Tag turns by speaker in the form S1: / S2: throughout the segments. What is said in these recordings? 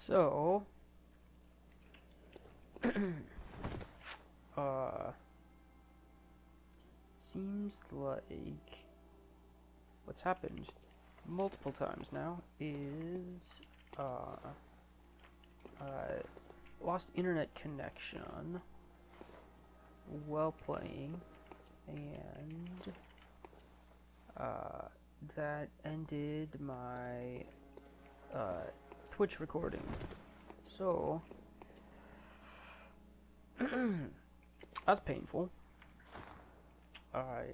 S1: So, uh, seems like what's happened multiple times now is, I lost internet connection while playing, and, that ended my, Twitch recording. So, that's painful. Let's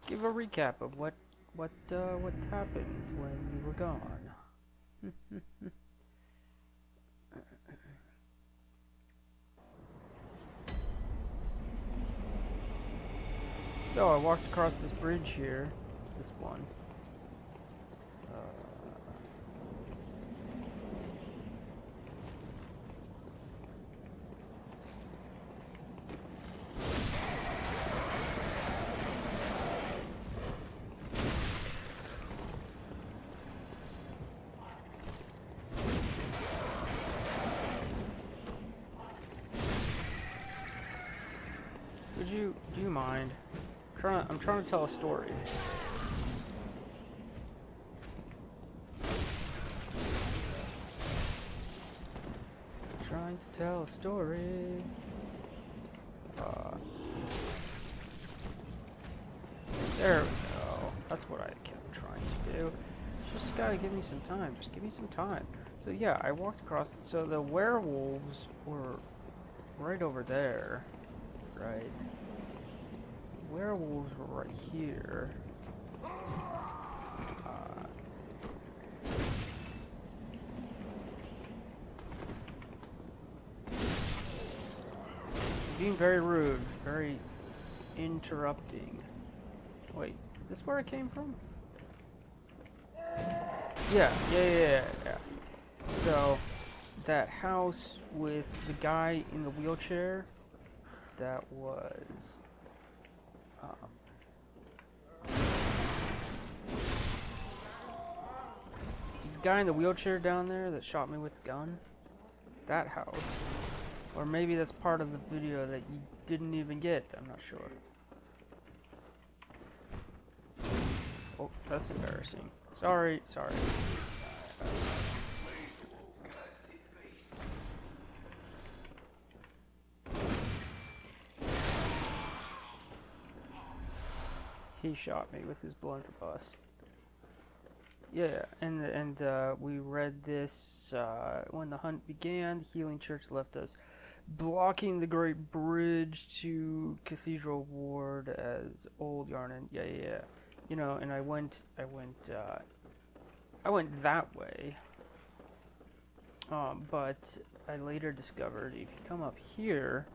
S1: give a recap of what happened when you were gone. So I walked across this bridge here, this one. Do you mind? I'm trying to tell a story. Trying to tell a story. There we go. That's what I kept trying to do. Just gotta give me some time. Just give me some time. So yeah, I walked across. So the werewolves were right over there, right? Werewolves were right here. Being very rude, very interrupting. Wait, is this where I came from? Yeah. So, that house with the guy in the wheelchair, that was... the guy in the wheelchair down there that shot me with the gun, that house. Or maybe that's part of the video that you didn't even get, I'm not sure. Oh, that's embarrassing. Sorry. He shot me with his blunderbuss. Yeah, and we read this when the hunt began. The Healing Church left us, blocking the Great Bridge to Cathedral Ward as Old Yarn. Yeah. You know, and I went that way. But I later discovered if you come up here,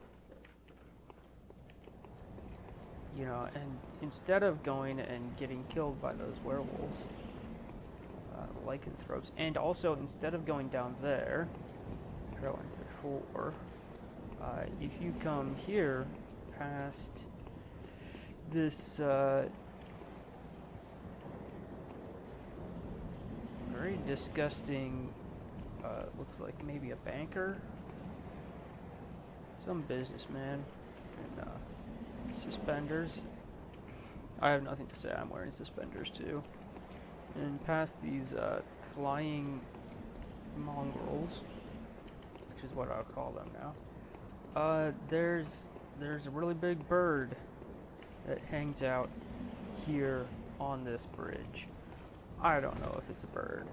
S1: you know, and instead of going and getting killed by those werewolves, lycanthropes, and also instead of going down there, where I went before, if you come here past this very disgusting, looks like maybe a banker, some businessman in suspenders. I have nothing to say, I'm wearing suspenders too. And past these flying mongrels, which is what I'll call them now, there's a really big bird that hangs out here on this bridge. I don't know if it's a bird,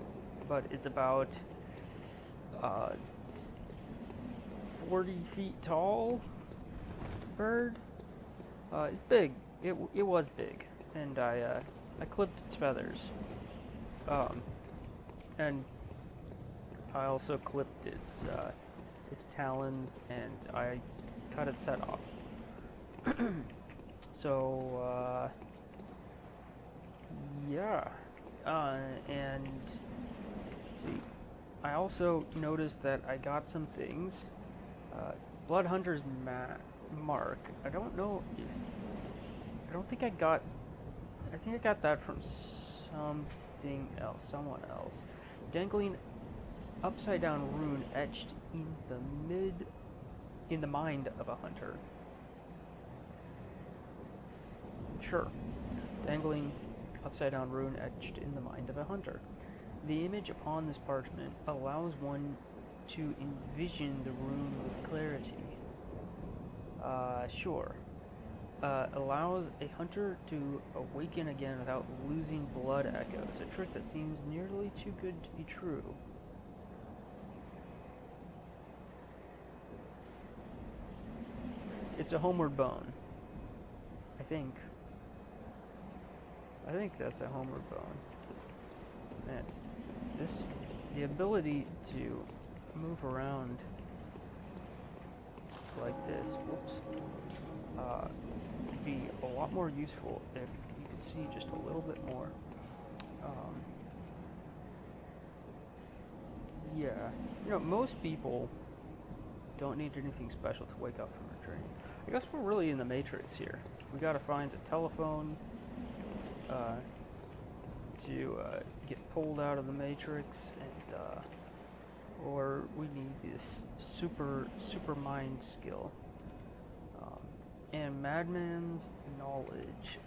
S1: but it's about 40 feet tall bird. It's big. It was big, and I clipped its feathers. And I also clipped its talons, and I cut its head off. So, yeah. And let's see. I also noticed that I got some things. Blood Hunter's mark. I don't know don't think I got. I think I got that from something else, someone else. Dangling upside down rune etched in the mind of a hunter. Sure. Dangling upside down rune etched in the mind of a hunter. The image upon this parchment allows one to envision the rune with clarity. Sure. Allows a hunter to awaken again without losing blood echoes, a trick that seems nearly too good to be true. It's a homeward bone. I think that's a homeward bone. Man, the ability to move around like this, whoops, would be a lot more useful if you could see just a little bit more. Yeah, most people don't need anything special to wake up from a dream. I guess we're really in the Matrix here. We gotta find a telephone to get pulled out of the Matrix, and or we need this super mind skill. And Madman's knowledge.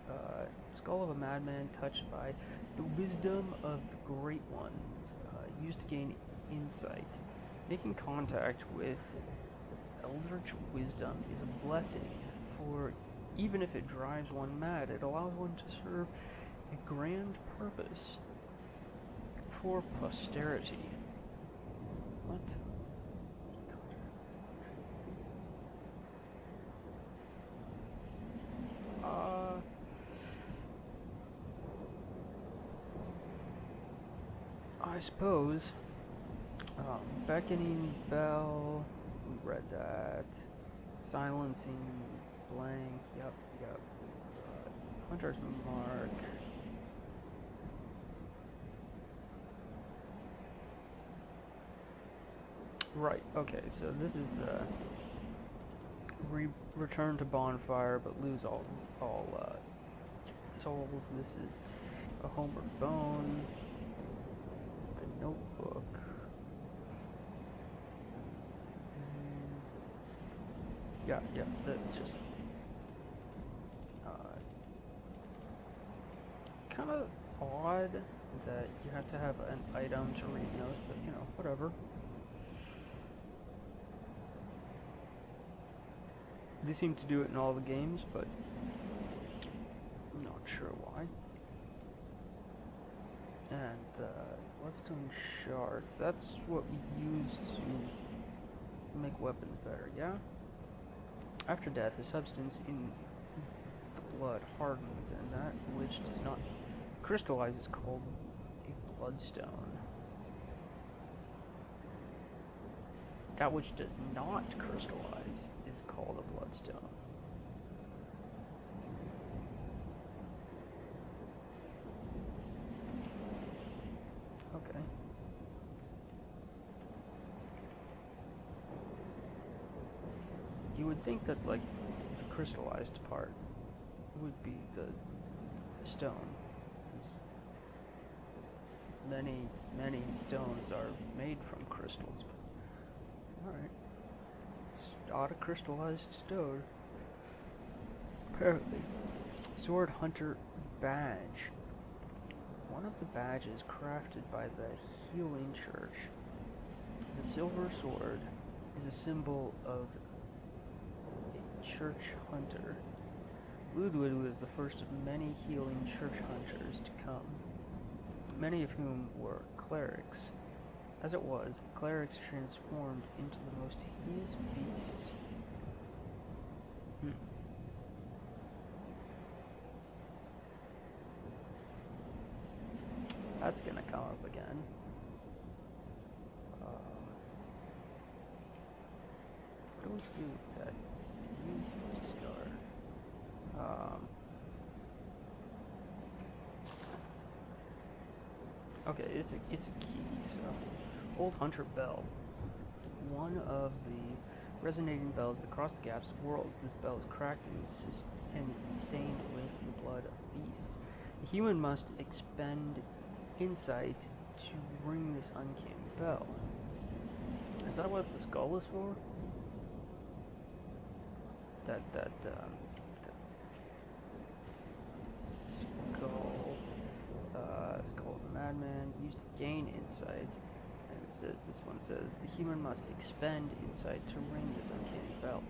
S1: Skull of a madman touched by the wisdom of the great ones, used to gain insight. Making contact with eldritch wisdom is a blessing, for even if it drives one mad, it allows one to serve a grand purpose for posterity. What? I suppose. Beckoning bell. We read that. Silencing blank. Yep. Hunter's mark. Right. Okay. So this is the return to bonfire, but lose all souls. This is a homeward bone. The notebook. Yeah, that's just kind of odd that you have to have an item to read notes, but whatever. They seem to do it in all the games, but I'm not sure why. And bloodstone shards, that's what we use to make weapons better, yeah? After death, a substance in the blood hardens, and that which does not crystallize is called a bloodstone. That which does not crystallize is called a bloodstone. Okay. You would think that, like, the crystallized part would be the stone. Many stones are made from crystals. Alright. It's not a crystallized stone. Apparently. Sword Hunter Badge. One of the badges crafted by the Healing Church. The silver sword is a symbol of church hunter. Ludwig was the first of many healing church hunters to come, many of whom were clerics. As it was, clerics transformed into the most hideous beasts. That's gonna come up again. What do we do with that? Use discard. Okay, it's a key. So, Old Hunter Bell, one of the resonating bells that cross the gaps of worlds. This bell is cracked and stained with the blood of beasts. The human must expend insight to ring this uncanny bell. Is that what the skull is for? That skull of a madman used to gain insight. And it says, this one says, the human must expend insight to ring this uncanny bell.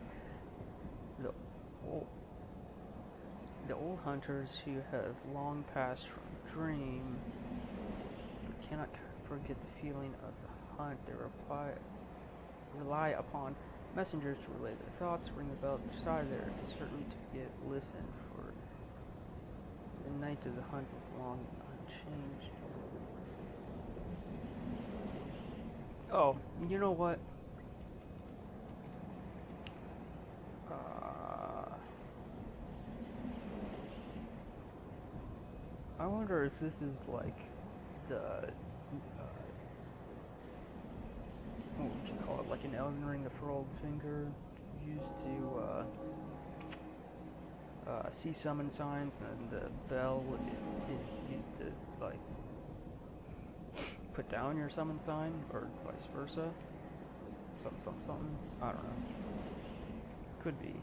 S1: The old hunters who have long passed from dream but cannot forget the feeling of the hunt, they rely upon messengers to relay their thoughts, ring the bell at their side. They're certain to get listen, for the night of the hunt is long and unchanged. Oh, you know what? I wonder if this is like the what would you call it? Like an Elden Ring, the furled finger used to see summon signs, and the bell is used to like put down your summon sign, or vice versa. Something. I don't know. Could be.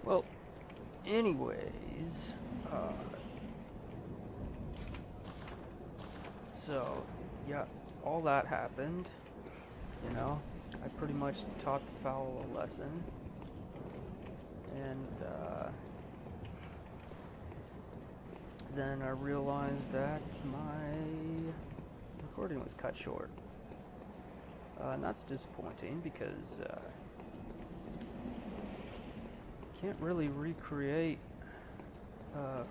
S1: Well, anyways, so, yeah, all that happened, you know, I pretty much taught the fowl a lesson, and, then I realized that my recording was cut short, and that's disappointing, because, can't really recreate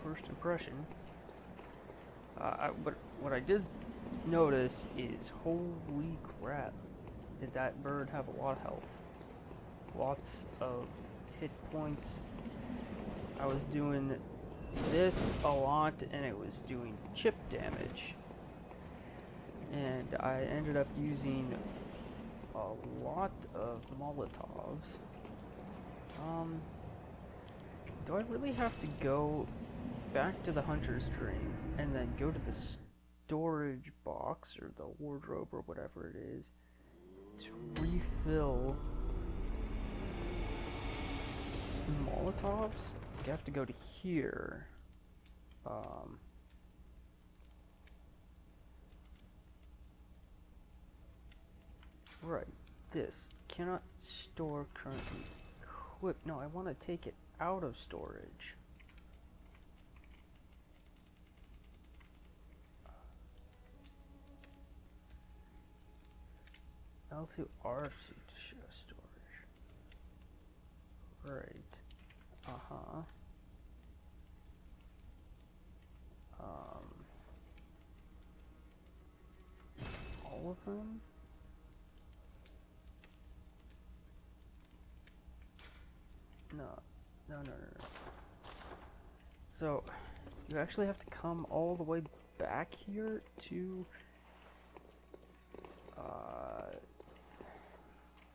S1: first impression. But what I did notice is, holy crap, did that bird have a lot of health. Lots of hit points. I was doing this a lot, and it was doing chip damage. And I ended up using a lot of Molotovs. Do I really have to go back to the hunter's dream and then go to the storage box or the wardrobe or whatever it is to refill Molotovs? I have to go to here. Right, this. Cannot store currently equipped. No, I want to take it out of storage. L2 R2 to show storage. Right. All of them? No. So, you actually have to come all the way back here to,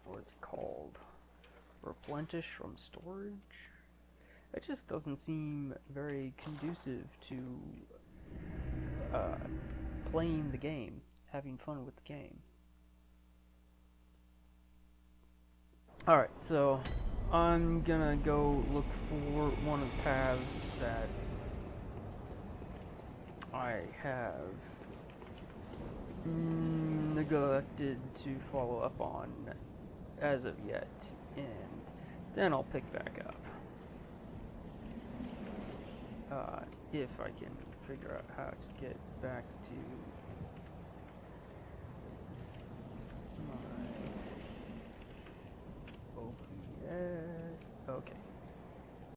S1: what is it called? Replenish from storage? It just doesn't seem very conducive to, playing the game, having fun with the game. Alright, so I'm gonna go look for one of the paths that I have neglected to follow up on as of yet, and then I'll pick back up. If I can figure out how to get back to